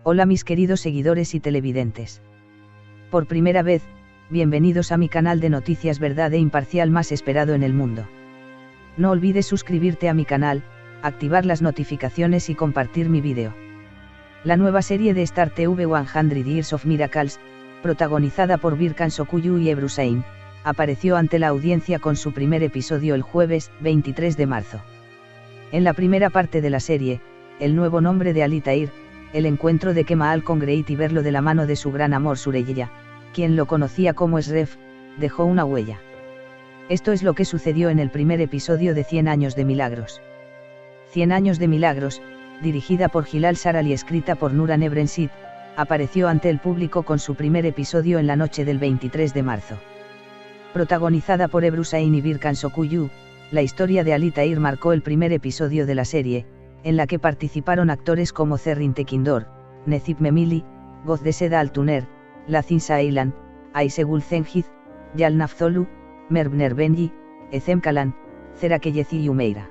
Hola mis queridos seguidores y televidentes. Por primera vez, bienvenidos a mi canal de noticias verdad e imparcial más esperado en el mundo. No olvides suscribirte a mi canal, activar las notificaciones y compartir mi vídeo. La nueva serie de Star TV 100 Years of Miracles, protagonizada por Birkan Sokuyu y Ebru Sain, apareció ante la audiencia con su primer episodio el jueves, 23 de marzo. En la primera parte de la serie, el nuevo nombre de Ali Tahir, el encuentro de Kemal con Greit y verlo de la mano de su gran amor Sureyya, quien lo conocía como Esref, dejó una huella. Esto es lo que sucedió en el primer episodio de 100 años de milagros. 100 años de milagros, dirigida por Hilal Saral y escrita por Nura Nebrensit, apareció ante el público con su primer episodio en la noche del 23 de marzo. Protagonizada por Ebru Sain y Birkan Sokuyu, la historia de Ali Tahir marcó el primer episodio de la serie, en la que participaron actores como Zerrin Tekindor, Necip Memili, Goz de Seda Altuner, Lazin Sailan, Aysegul Zengiz, Yalnaf Zolu, Merbner Benji, Ezem Kalan, Zera Keyezi y Umeira.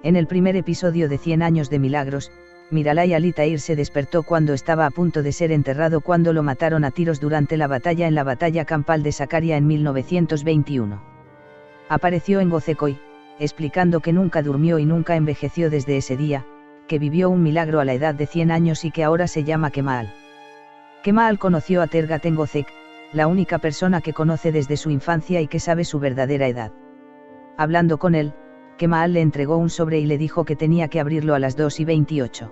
En el primer episodio de 100 años de milagros, Miralay Ali Tahir se despertó cuando estaba a punto de ser enterrado cuando lo mataron a tiros durante la batalla campal de Sakarya en 1921. Apareció en Gozekoy, explicando que nunca durmió y nunca envejeció desde ese día, que vivió un milagro a la edad de 100 años y que ahora se llama Kemal. Kemal conoció a Tergat en Gozek, la única persona que conoce desde su infancia y que sabe su verdadera edad. Hablando con él, Kemal le entregó un sobre y le dijo que tenía que abrirlo a las 2:28.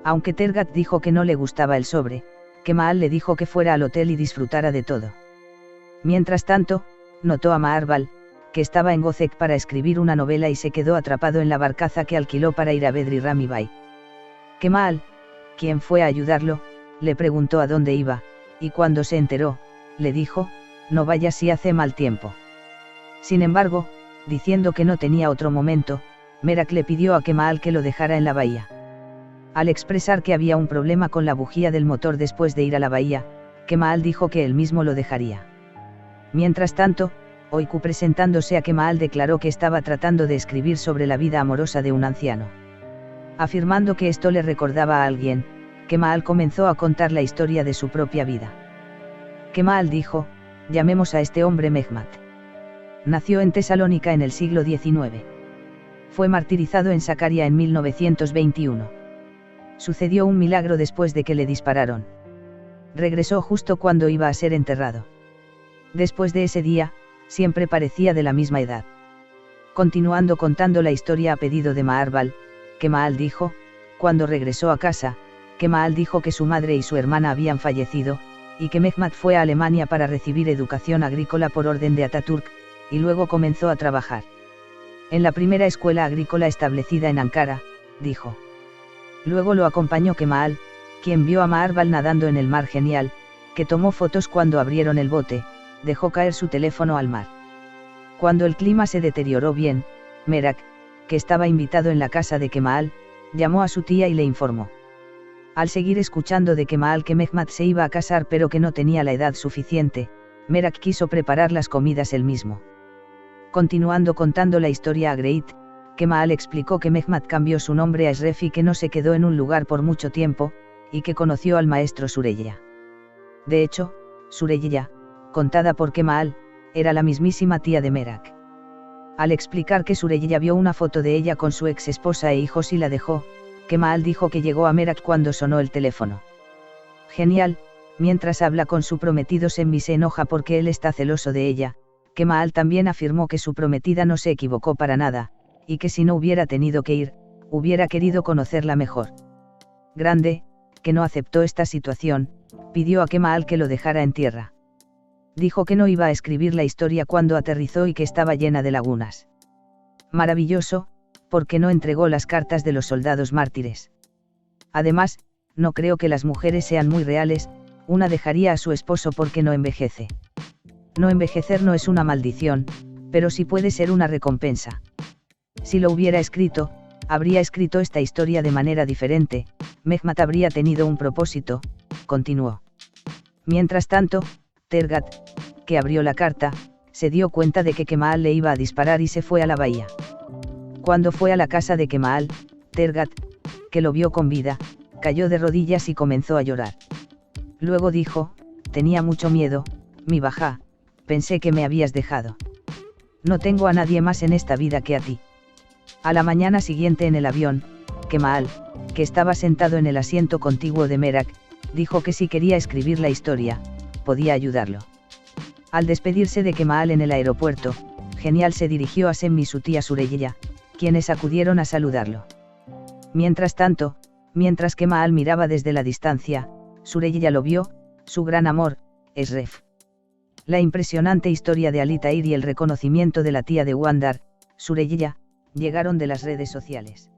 Aunque Tergat dijo que no le gustaba el sobre, Kemal le dijo que fuera al hotel y disfrutara de todo. Mientras tanto, notó a Maharbal, que estaba en Gozek para escribir una novela y se quedó atrapado en la barcaza que alquiló para ir a Bedri Rami Bay. Kemal, quien fue a ayudarlo, le preguntó a dónde iba, y cuando se enteró, le dijo, no vayas si hace mal tiempo. Sin embargo, diciendo que no tenía otro momento, Merak le pidió a Kemal que lo dejara en la bahía. Al expresar que había un problema con la bujía del motor después de ir a la bahía, Kemal dijo que él mismo lo dejaría. Mientras tanto, Oiku, presentándose a Kemal, declaró que estaba tratando de escribir sobre la vida amorosa de un anciano. Afirmando que esto le recordaba a alguien, Kemal comenzó a contar la historia de su propia vida. Kemal dijo, llamemos a este hombre Mehmet. Nació en Tesalónica en el siglo XIX. Fue martirizado en Sakarya en 1921. Sucedió un milagro después de que le dispararon. Regresó justo cuando iba a ser enterrado. Después de ese día, siempre parecía de la misma edad. Continuando contando la historia a pedido de Maharbal, Kemal dijo, cuando regresó a casa, Kemal dijo que su madre y su hermana habían fallecido, y que Mehmet fue a Alemania para recibir educación agrícola por orden de Ataturk, y luego comenzó a trabajar en la primera escuela agrícola establecida en Ankara, dijo. Luego lo acompañó Kemal, quien vio a Maharbal nadando en el mar genial, que tomó fotos cuando abrieron el bote, dejó caer su teléfono al mar. Cuando el clima se deterioró bien, Merak, que estaba invitado en la casa de Kemal, llamó a su tía y le informó. Al seguir escuchando de Kemal que Mehmet se iba a casar pero que no tenía la edad suficiente, Merak quiso preparar las comidas él mismo. Continuando contando la historia a Greit, Kemal explicó que Mehmet cambió su nombre a Esref y que no se quedó en un lugar por mucho tiempo, y que conoció al maestro Sureyya. De hecho, Sureyya, contada por Kemal, era la mismísima tía de Merak. Al explicar que Sureyya vio una foto de ella con su ex esposa e hijos y la dejó, Kemal dijo que llegó a Merak cuando sonó el teléfono. Genial, mientras habla con su prometido Semmi se enoja porque él está celoso de ella. Kemal también afirmó que su prometida no se equivocó para nada, y que si no hubiera tenido que ir, hubiera querido conocerla mejor. Grande, que no aceptó esta situación, pidió a Kemal que lo dejara en tierra. Dijo que no iba a escribir la historia cuando aterrizó y que estaba llena de lagunas. Maravilloso, porque no entregó las cartas de los soldados mártires. Además, no creo que las mujeres sean muy reales, una dejaría a su esposo porque no envejece. No envejecer no es una maldición, pero sí puede ser una recompensa. Si lo hubiera escrito, habría escrito esta historia de manera diferente, Mehmet habría tenido un propósito, continuó. Mientras tanto, Tergat, que abrió la carta, se dio cuenta de que Kemal le iba a disparar y se fue a la bahía. Cuando fue a la casa de Kemal, Tergat, que lo vio con vida, cayó de rodillas y comenzó a llorar. Luego dijo, tenía mucho miedo, mi Bajá, pensé que me habías dejado. No tengo a nadie más en esta vida que a ti. A la mañana siguiente en el avión, Kemal, que estaba sentado en el asiento contiguo de Merak, dijo que si quería escribir la historia, podía ayudarlo. Al despedirse de Kemal en el aeropuerto, Genial se dirigió a Sem y su tía Sureyya, quienes acudieron a saludarlo. Mientras tanto, mientras Kemal miraba desde la distancia, Sureyya lo vio, su gran amor, Esref. La impresionante historia de Ali Tahir y el reconocimiento de la tía de Wandar, Sureyya, llegaron de las redes sociales.